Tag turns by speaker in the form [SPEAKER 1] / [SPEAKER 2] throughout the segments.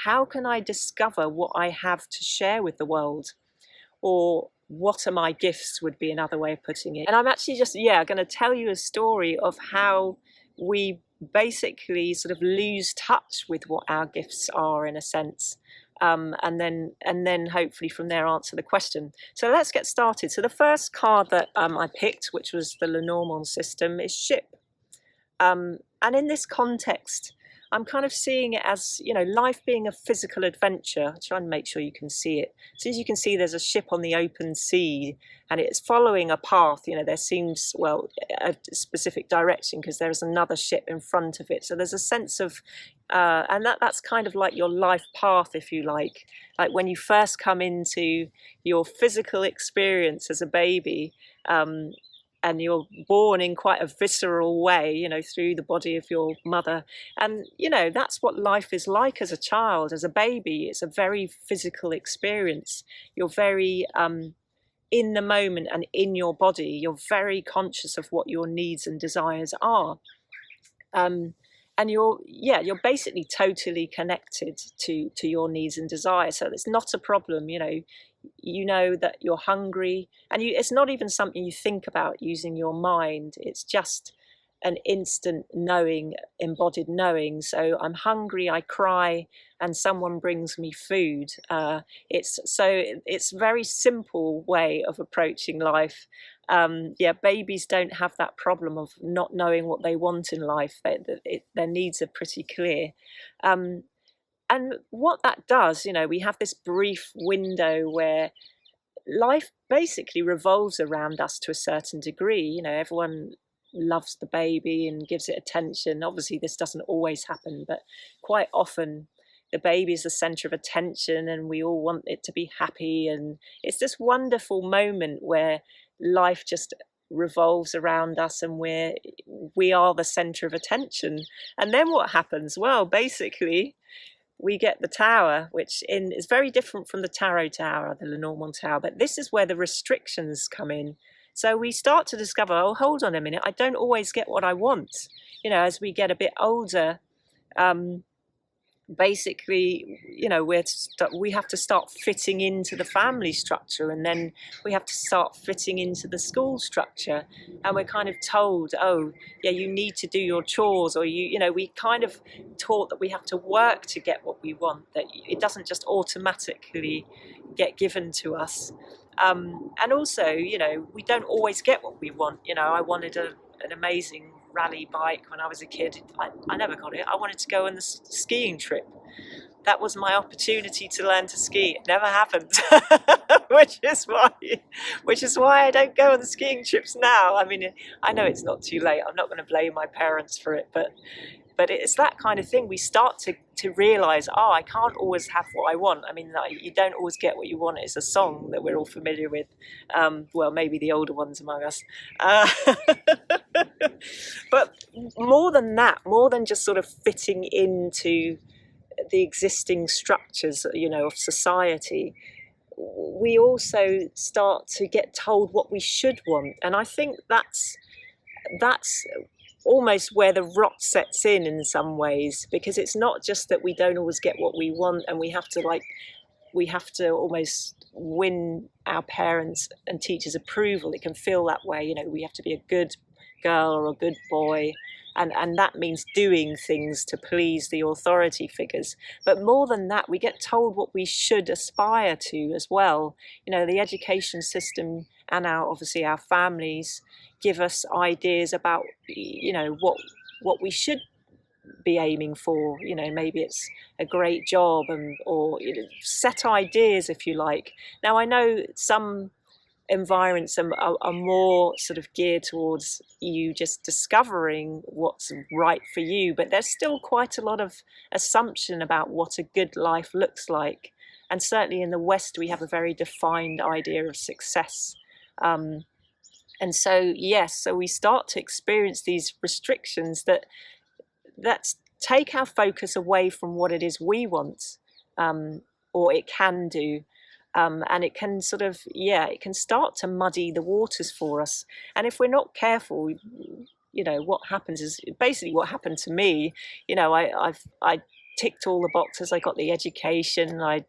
[SPEAKER 1] how can I discover what I have to share with the world? Or what are my gifts would be another way of putting it. And I'm actually just, going to tell you a story of how we basically sort of lose touch with what our gifts are, in a sense. And then hopefully from there answer the question. So let's get started. So the first card that I picked, which was the Lenormand system, is ship. And in this context, I'm kind of seeing it as, life being a physical adventure. I'll try and make sure you can see it. So as you can see, there's a ship on the open sea and it's following a path. There seems, a specific direction because there's another ship in front of it. So there's a sense of, and that's kind of like your life path, if you like when you first come into your physical experience as a baby, and you're born in quite a visceral way, through the body of your mother. And, that's what life is like as a child, as a baby. It's a very physical experience. You're very in the moment and in your body. You're very conscious of what your needs and desires are. And you're basically totally connected to your needs and desires. So it's not a problem, you know that you're hungry, and it's not even something you think about using your mind. It's just an instant knowing, embodied knowing. So I'm hungry, I cry, and someone brings me food. It's a very simple way of approaching life. Babies don't have that problem of not knowing what they want in life. Their needs are pretty clear. And what that does, we have this brief window where life basically revolves around us to a certain degree. Everyone loves the baby and gives it attention. Obviously, this doesn't always happen, but quite often the baby is the center of attention and we all want it to be happy. And it's this wonderful moment where life just revolves around us and we are the center of attention. And then what happens? Well, basically, we get the tower, which is very different from the tarot tower, the Lenormand tower, but this is where the restrictions come in. So we start to discover, oh, hold on a minute, I don't always get what I want. As we get a bit older, basically, we have to start fitting into the family structure, and then we have to start fitting into the school structure, and we're kind of told, oh yeah, you need to do your chores, or we kind of taught that we have to work to get what we want, that it doesn't just automatically get given to us. And also, we don't always get what we want. I wanted an amazing rally bike when I was a kid. I never got it. I wanted to go on the skiing trip. That was my opportunity to learn to ski. It never happened, which is why I don't go on the skiing trips now. I mean, I know it's not too late. I'm not going to blame my parents for it, but it's that kind of thing. We start to realize, I can't always have what I want. I mean, you don't always get what you want. It's a song that we're all familiar with. Well, maybe the older ones among us. But more than that, more than just sort of fitting into the existing structures, of society, we also start to get told what we should want. And I think that's almost where the rot sets in some ways, because it's not just that we don't always get what we want and we have to almost win our parents and teachers' approval. It can feel that way. We have to be a good girl or a good boy, and that means doing things to please the authority figures. But more than that, we get told what we should aspire to as well. The education system and obviously our families give us ideas about what we should be aiming for. Maybe it's a great job, or set ideas, if you like. Now, I know some environments are more sort of geared towards you just discovering what's right for you, but there's still quite a lot of assumption about what a good life looks like. And certainly in the West, we have a very defined idea of success. And so, so we start to experience these restrictions that take our focus away from what it is we want, or it can do. And it can sort of, it can start to muddy the waters for us. And if we're not careful, what happens is basically what happened to me. I ticked all the boxes. I got the education. I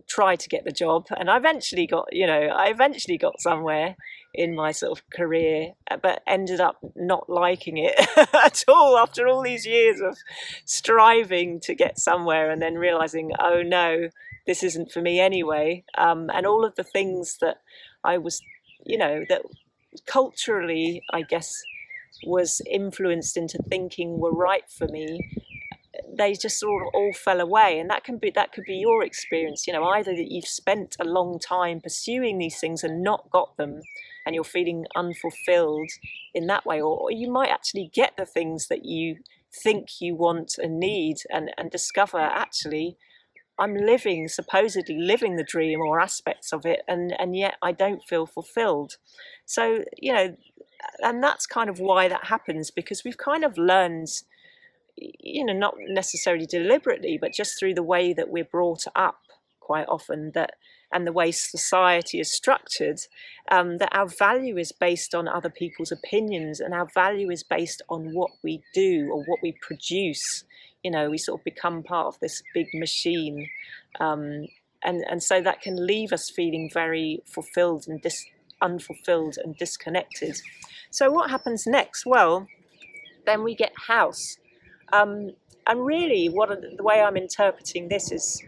[SPEAKER 1] tried to get the job, and I eventually got somewhere in my sort of career, but ended up not liking it at all after all these years of striving to get somewhere, and then realizing, oh no, this isn't for me anyway. And all of the things that I was, that culturally, I guess, was influenced into thinking were right for me, they just sort of all fell away. And that could be your experience, either that you've spent a long time pursuing these things and not got them, and you're feeling unfulfilled in that way, or you might actually get the things that you think you want and need, and discover, actually, I'm supposedly living the dream or aspects of it, and yet I don't feel fulfilled. So, and that's kind of why that happens, because we've kind of learned, not necessarily deliberately, but just through the way that we're brought up quite often, and the way society is structured, that our value is based on other people's opinions, and our value is based on what we do or what we produce. We sort of become part of this big machine, and so that can leave us feeling very fulfilled and unfulfilled and disconnected. So what happens next? Well, then we get house. And really, the way I'm interpreting this is,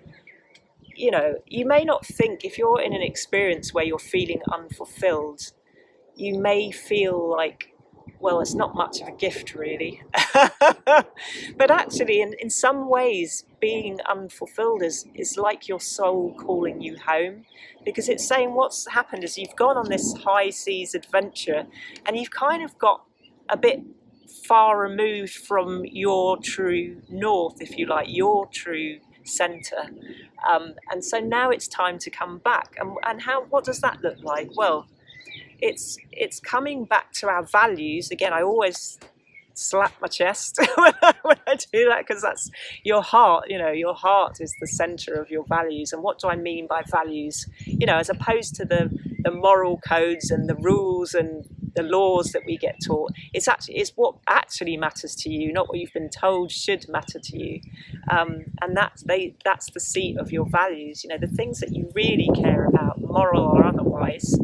[SPEAKER 1] you may not think, if you're in an experience where you're feeling unfulfilled, you may feel like, well, it's not much of a gift, really. But actually, in some ways, being unfulfilled is like your soul calling you home, because it's saying what's happened is you've gone on this high seas adventure, and you've kind of got a bit far removed from your true north, if you like, your true center, and so now it's time to come back. And what does that look like? Well, it's coming back to our values again. I always slap my chest when I do that, because that's your heart. Your heart is the center of your values. And what do I mean by values? As opposed to the moral codes and the rules and the laws that we get taught, it's what actually matters to you, not what you've been told should matter to you. And that's the seat of your values. The things that you really care about, moral or otherwise,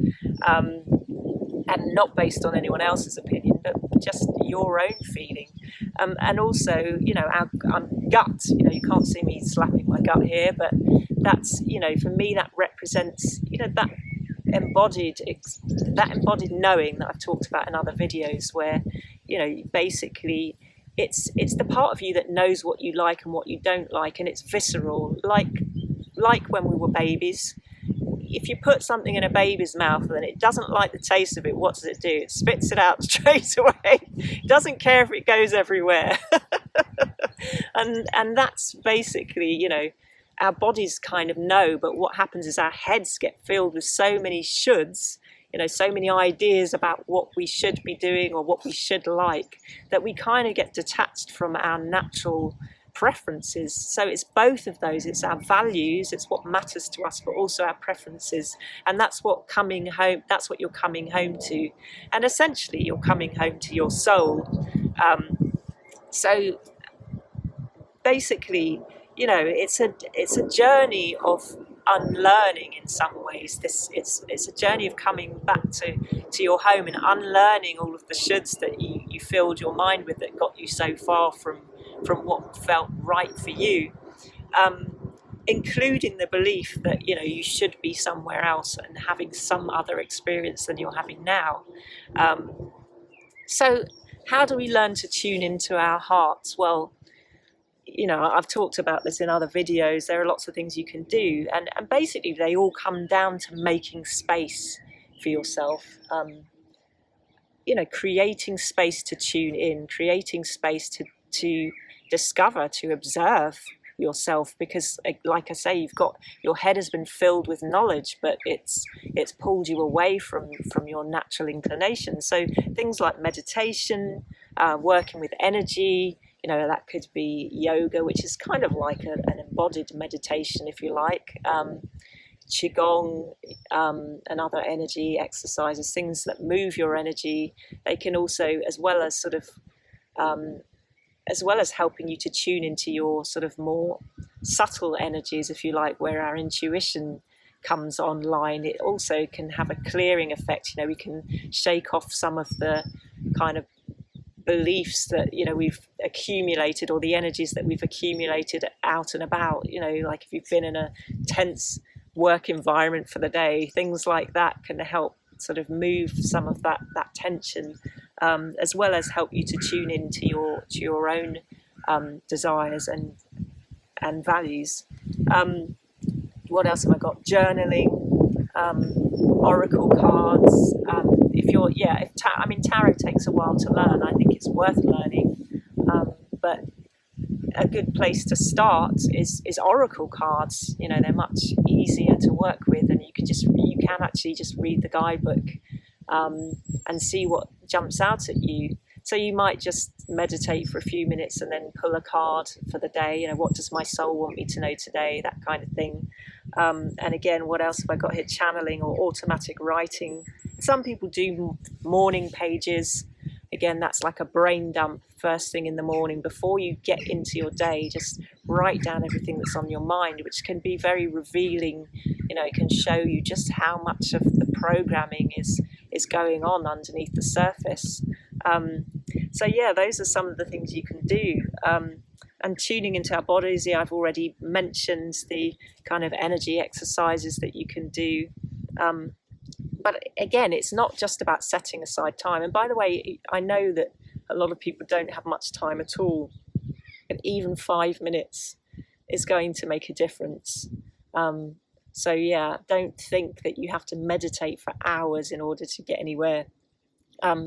[SPEAKER 1] and not based on anyone else's opinion, but just your own feeling. And also, our gut. You can't see me slapping my gut here, but that's, for me, that represents, that embodied knowing that I've talked about in other videos, where basically it's the part of you that knows what you like and what you don't like, and it's visceral, like when we were babies. If you put something in a baby's mouth and it doesn't like the taste of it, what does it do? It spits it out straight away. It doesn't care if it goes everywhere. and that's basically, our bodies kind of know, but what happens is our heads get filled with so many shoulds, so many ideas about what we should be doing or what we should like, that we kind of get detached from our natural preferences. So it's both of those. It's our values, it's what matters to us, but also our preferences. And that's what you're coming home to. And essentially you're coming home to your soul. So basically, it's a journey of unlearning in some ways. It's a journey of coming back to your home and unlearning all of the shoulds that you filled your mind with, that got you so far from what felt right for you, including the belief that you should be somewhere else and having some other experience than you're having now. So how do we learn to tune into our hearts? Well, I've talked about this in other videos. There are lots of things you can do, and basically they all come down to making space for yourself. Creating space to tune in, creating space to discover, to observe yourself, because like I say, your head has been filled with knowledge, but it's pulled you away from your natural inclination. So things like meditation, working with energy, that could be yoga, which is kind of like an embodied meditation, if you like, qigong, and other energy exercises, things that move your energy. They can also, as well as sort of as well as helping you to tune into your sort of more subtle energies, if you like, where our intuition comes online. It also can have a clearing effect. We can shake off some of the kind of beliefs that we've accumulated, or the energies that we've accumulated out and about. Like if you've been in a tense work environment for the day, things like that can help sort of move some of that tension, as well as help you to tune into your own desires and values. What else have I got? Journaling, oracle cards. Tarot takes a while to learn. I think it's worth learning, but a good place to start is oracle cards. They're much easier to work with, and you can actually just read the guidebook and see what jumps out at you. So you might just meditate for a few minutes and then pull a card for the day. What does my soul want me to know today? That kind of thing. And again, what else have I got here? Channeling or automatic writing. Some people do morning pages. Again, that's like a brain dump first thing in the morning before you get into your day. Just write down everything that's on your mind, which can be very revealing. It can show you just how much of the programming is going on underneath the surface. So yeah, those are some of the things you can do. And tuning into our bodies, I've already mentioned the kind of energy exercises that you can do. But again, it's not just about setting aside time. And by the way, I know that a lot of people don't have much time at all. And even 5 minutes is going to make a difference. So yeah, don't think that you have to meditate for hours in order to get anywhere.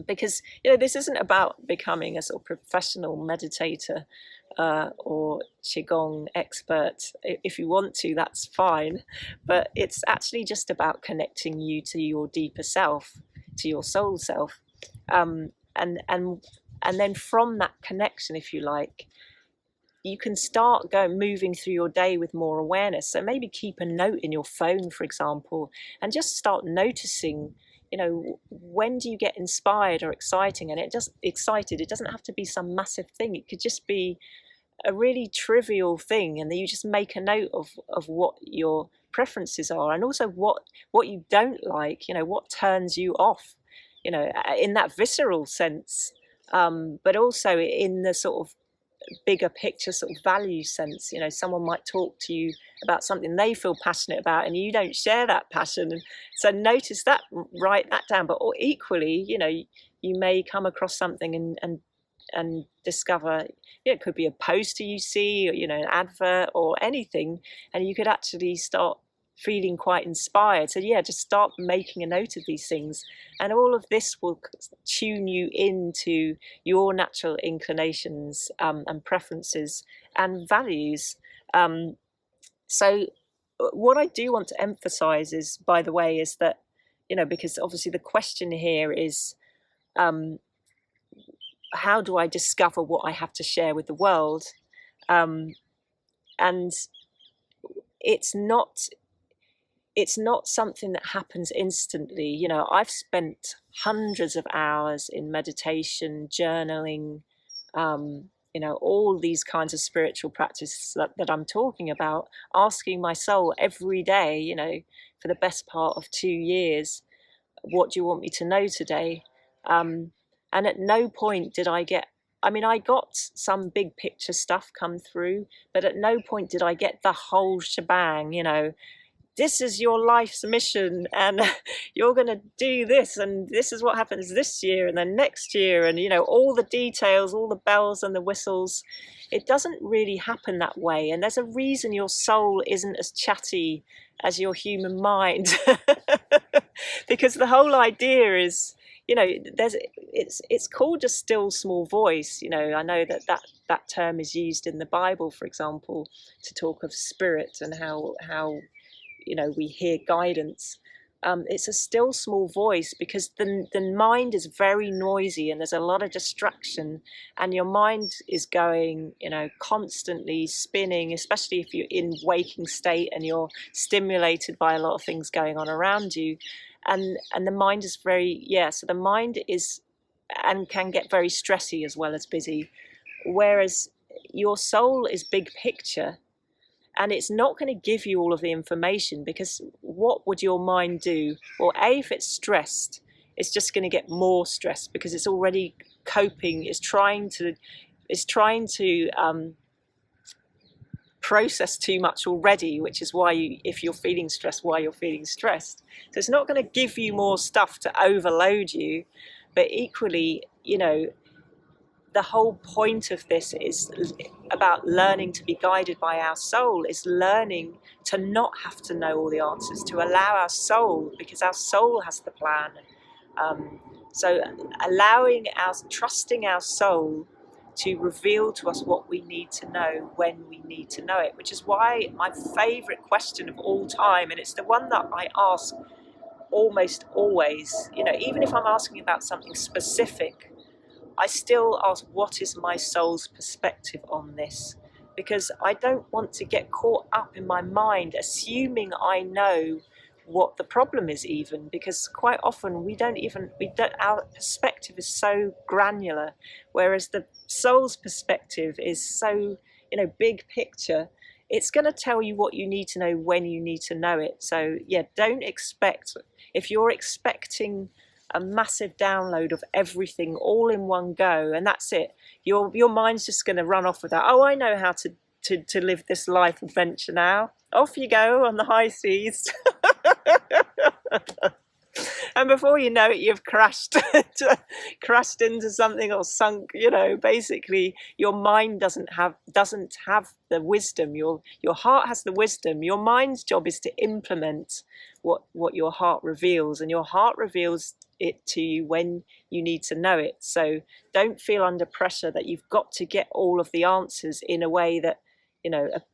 [SPEAKER 1] Because this isn't about becoming a sort of professional meditator or qigong expert. If you want to, that's fine, but it's actually just about connecting you to your deeper self, to your soul self, and then from that connection, if you like, you can start moving through your day with more awareness. So maybe keep a note in your phone, for example, and just start noticing. When do you get inspired or exciting? And it doesn't have to be some massive thing. It could just be a really trivial thing, and then you just make a note of what your preferences are, and also what you don't like, what turns you off, in that visceral sense, but also in the sort of bigger picture sort of value sense. Someone might talk to you about something they feel passionate about and you don't share that passion, and so notice that, write that down. But equally, you may come across something and discover it could be a poster you see, or an advert or anything, and you could actually start feeling quite inspired. So yeah, just start making a note of these things, and all of this will tune you into your natural inclinations and preferences and values. So what I do want to emphasize is, by the way, is that because obviously the question here is how do I discover what I have to share with the world? And it's not something that happens instantly. I've spent hundreds of hours in meditation, journaling, all these kinds of spiritual practices that I'm talking about, asking my soul every day, for the best part of 2 years, what do you want me to know today? And at no point did I got some big picture stuff come through, but at no point did I get the whole shebang, this is your life's mission, and you're going to do this, and this is what happens this year and then next year, and all the details, all the bells and the whistles. It doesn't really happen that way, and there's a reason your soul isn't as chatty as your human mind. Because the whole idea is, it's called a still small voice. I know that term is used in the Bible, for example, to talk of spirit and how we hear guidance. It's a still small voice because the mind is very noisy and there's a lot of distraction, and your mind is going, constantly spinning, especially if you're in waking state and you're stimulated by a lot of things going on around you. And the mind is so the mind is, and can get very stressy as well as busy. Whereas your soul is big picture, and it's not going to give you all of the information, because what would your mind do? Well, if it's stressed, it's just going to get more stressed because it's already coping. It's trying to process too much already, which is why if you're feeling stressed, why you're feeling stressed. So it's not going to give you more stuff to overload you, but equally, the whole point of this is about learning to be guided by our soul, is learning to not have to know all the answers, to allow our soul, because our soul has the plan. So trusting our soul to reveal to us what we need to know when we need to know it, which is why my favorite question of all time, and it's the one that I ask almost always, even if I'm asking about something specific, I still ask, what is my soul's perspective on this? Because I don't want to get caught up in my mind assuming I know what the problem is, even because quite often our perspective is so granular, whereas the soul's perspective is so, big picture. It's going to tell you what you need to know when you need to know it. So yeah, don't expect, if you're expecting a massive download of everything all in one go, and that's it, your mind's just going to run off with that. Oh, I know how to live this life adventure now. Off you go on the high seas. And before you know it, you've crashed into something or sunk. Basically, your mind doesn't have the wisdom. Your heart has the wisdom. Your mind's job is to implement what your heart reveals, and your heart reveals it to you when you need to know it. So don't feel under pressure that you've got to get all of the answers in a way that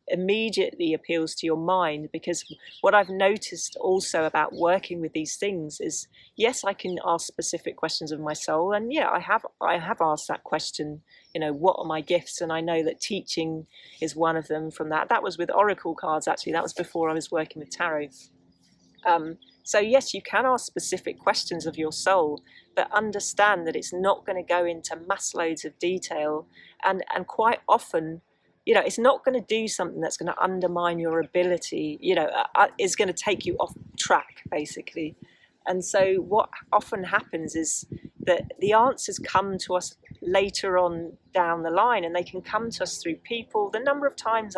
[SPEAKER 1] immediately appeals to your mind. Because what I've noticed also about working with these things is, yes, I can ask specific questions of my soul, and yeah, I have asked that question, what are my gifts? And I know that teaching is one of them. From that was with oracle cards, actually. That was before I was working with tarot. So yes, you can ask specific questions of your soul, but understand that it's not going to go into mass loads of detail, and quite often, it's not going to do something that's going to undermine your ability, is going to take you off track, basically. And so what often happens is that the answers come to us later on down the line, and they can come to us through people. The number of times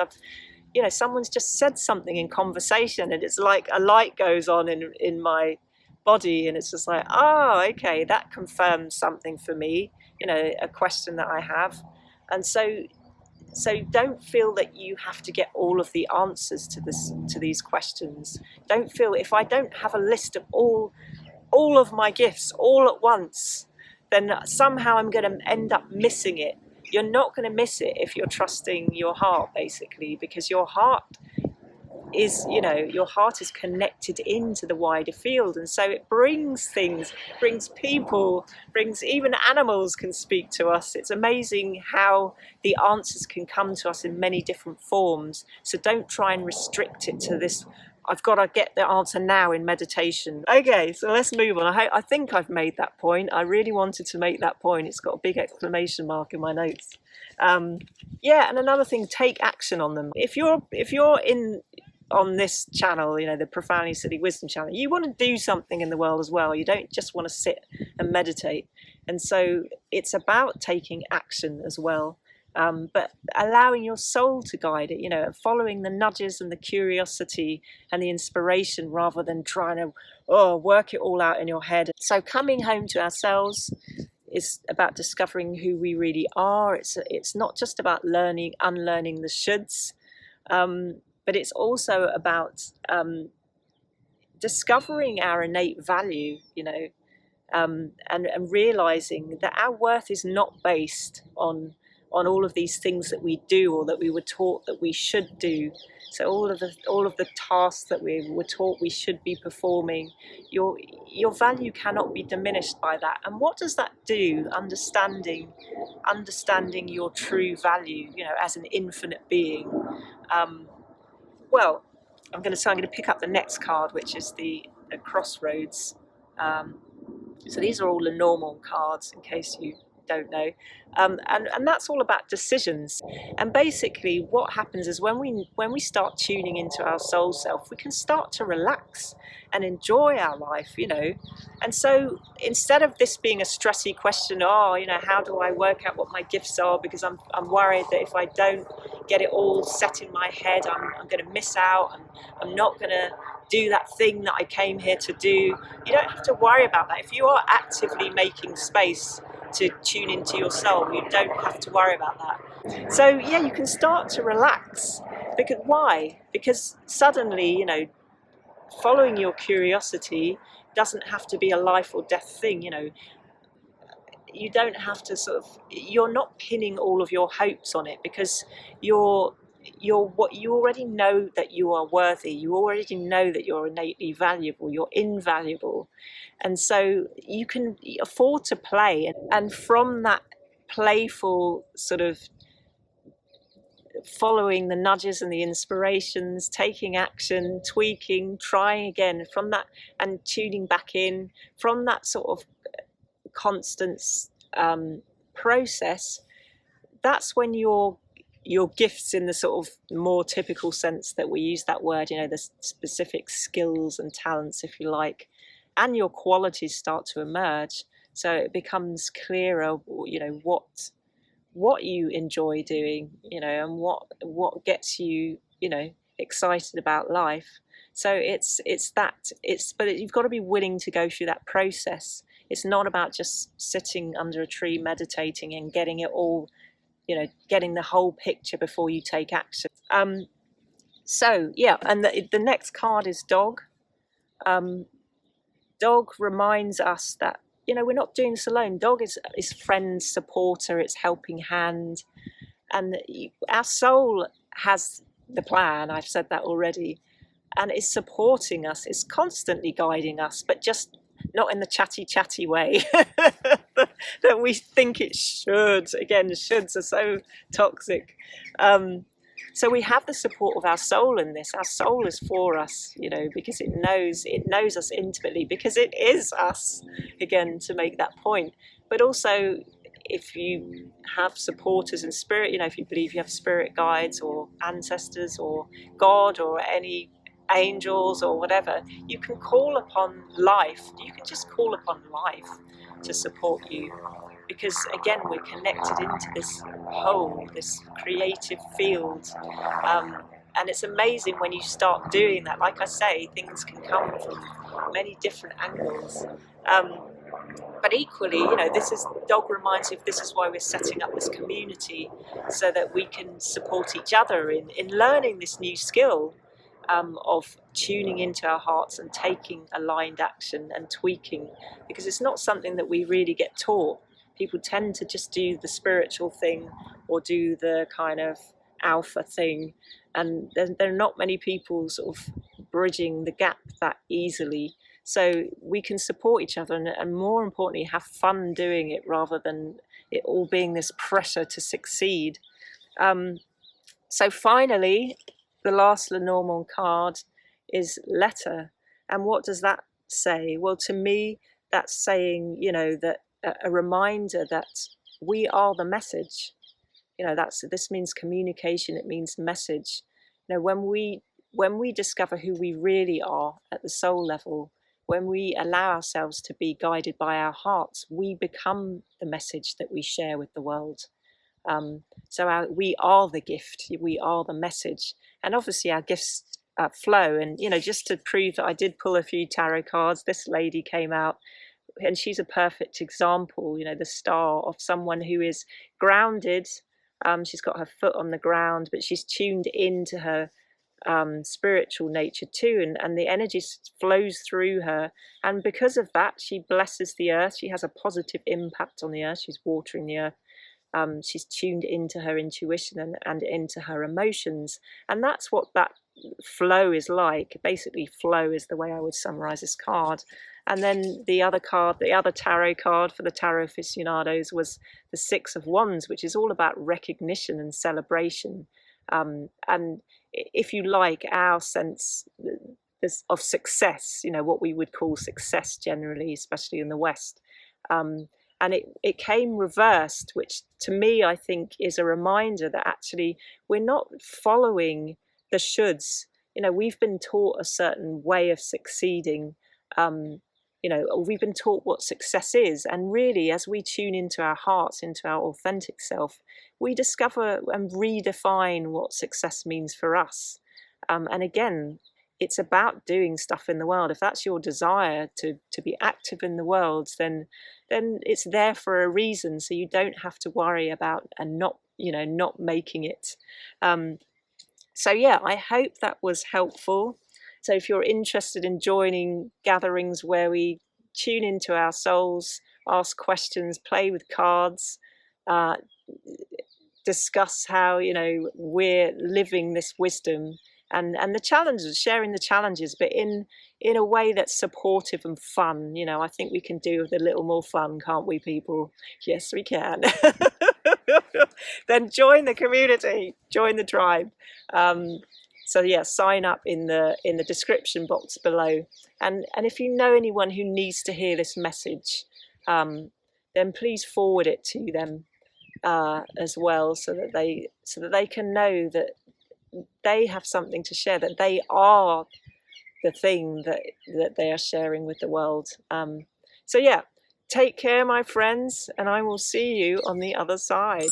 [SPEAKER 1] someone's just said something in conversation, and it's like a light goes on in my body, and it's just like, oh, okay, that confirms something for me, a question that I have. And so don't feel that you have to get all of the answers to these questions. Don't feel, if I don't have a list of all of my gifts all at once, then somehow I'm going to end up missing it. You're not going to miss it if you're trusting your heart, basically, because your heart is connected into the wider field, and so it brings things, brings people, brings even animals can speak to us. It's amazing how the answers can come to us in many different forms. So don't try and restrict it to this, I've got to get the answer now in meditation. Okay, so let's move on. I think I've made that point. I really wanted to make that point. It's got a big exclamation mark in my notes. Yeah, and another thing, take action on them. If you're on this channel, the Profoundly Silly Wisdom channel, you want to do something in the world as well. You don't just want to sit and meditate. And so it's about taking action as well. But allowing your soul to guide it, following the nudges and the curiosity and the inspiration, rather than trying to work it all out in your head. So coming home to ourselves is about discovering who we really are. It's not just about unlearning the shoulds, but it's also about discovering our innate value, and realizing that our worth is not based on all of these things that we do or that we were taught that we should do. So all of the tasks that we were taught we should be performing, your value cannot be diminished by that. And what does that do? Understanding your true value, as an infinite being. Well, I'm going to pick up the next card, which is the crossroads. So these are all the normal cards, in case you don't know. And that's all about decisions. And basically what happens is when we start tuning into our soul self, we can start to relax and enjoy our life, and so instead of this being a stressy question, how do I work out what my gifts are, because I'm worried that if I don't get it all set in my head, I'm going to miss out, and I'm not going to do that thing that I came here to do. You don't have to worry about that. If you are actively making space to tune into your soul, you don't have to worry about that. So yeah, you can start to relax. Why? Because suddenly, following your curiosity doesn't have to be a life or death thing. You don't have to you're not pinning all of your hopes on it, because what you already know that you are worthy. You already know that you're innately valuable. You're invaluable, and so you can afford to play. And from that playful sort of following the nudges and the inspirations, taking action, tweaking, trying again, from that, and tuning back in, from that sort of constant process, that's when your gifts, in the sort of more typical sense that we use that word, the specific skills and talents, if you like, and your qualities start to emerge. So it becomes clearer, what you enjoy doing, and what gets you, excited about life. So but you've got to be willing to go through that process. It's not about just sitting under a tree meditating and getting it all, getting the whole picture before you take action. So yeah, and the next card is dog. Dog reminds us that, we're not doing this alone. Dog is friend, supporter, it's helping hand. And our soul has the plan, I've said that already, and is supporting us, is constantly guiding us, but just not in the chatty way that we think it should. Again, shoulds are so toxic. So we have the support of our soul in this. Our soul is for us, because it knows us intimately, because it is us, again, to make that point. But also, if you have supporters in spirit, if you believe you have spirit guides or ancestors or God or any angels or whatever, you can call upon life. You can just call upon life to support you, because again, we're connected into this whole, this creative field. And it's amazing when you start doing that. Like I say, things can come from many different angles. But equally, dog reminds you, this is why we're setting up this community, so that we can support each other in learning this new skill of tuning into our hearts and taking aligned action and tweaking, because it's not something that we really get taught. People tend to just do the spiritual thing or do the kind of alpha thing, and there are not many people sort of bridging the gap that easily. So we can support each other, and more importantly, have fun doing it, rather than it all being this pressure to succeed. So finally, the last Lenormand card is letter. And what does that say? Well, to me, that's saying, that a reminder that we are the message. This means communication. It means message. When we discover who we really are at the soul level, when we allow ourselves to be guided by our hearts, we become the message that we share with the world. We are the gift, we are the message, and obviously our gifts flow. And just to prove that I did pull a few tarot cards, this lady came out, and she's a perfect example, the star of someone who is grounded. She's got her foot on the ground, but she's tuned into her spiritual nature too, and the energy flows through her, and because of that, she blesses the earth. She has a positive impact on the earth. She's watering the earth. She's tuned into her intuition and into her emotions, and that's what that flow is like. Basically, flow is the way I would summarize this card. And then the other tarot card for the tarot aficionados was the Six of Wands, which is all about recognition and celebration. And if you like, our sense of success, what we would call success generally, especially in the West. and it came reversed, which to me I think is a reminder that actually we're not following the shoulds. We've been taught a certain way of succeeding. We've been taught what success is, and really, as we tune into our hearts, into our authentic self, we discover and redefine what success means for us. And again, it's about doing stuff in the world. If that's your desire to be active in the world, then it's there for a reason. So you don't have to worry about and not making it. So yeah, I hope that was helpful. So if you're interested in joining gatherings where we tune into our souls, ask questions, play with cards, discuss how we're living this wisdom, and the challenges, sharing the challenges, but in a way that's supportive and fun. I think we can do with a little more fun, can't we, people? Yes, we can. Then join the community, join the tribe. So yeah, sign up in the description box below, and if you know anyone who needs to hear this message, then please forward it to them as well, so that they can know that they have something to share, that they are the thing that they are sharing with the world. So yeah, take care, my friends, and I will see you on the other side.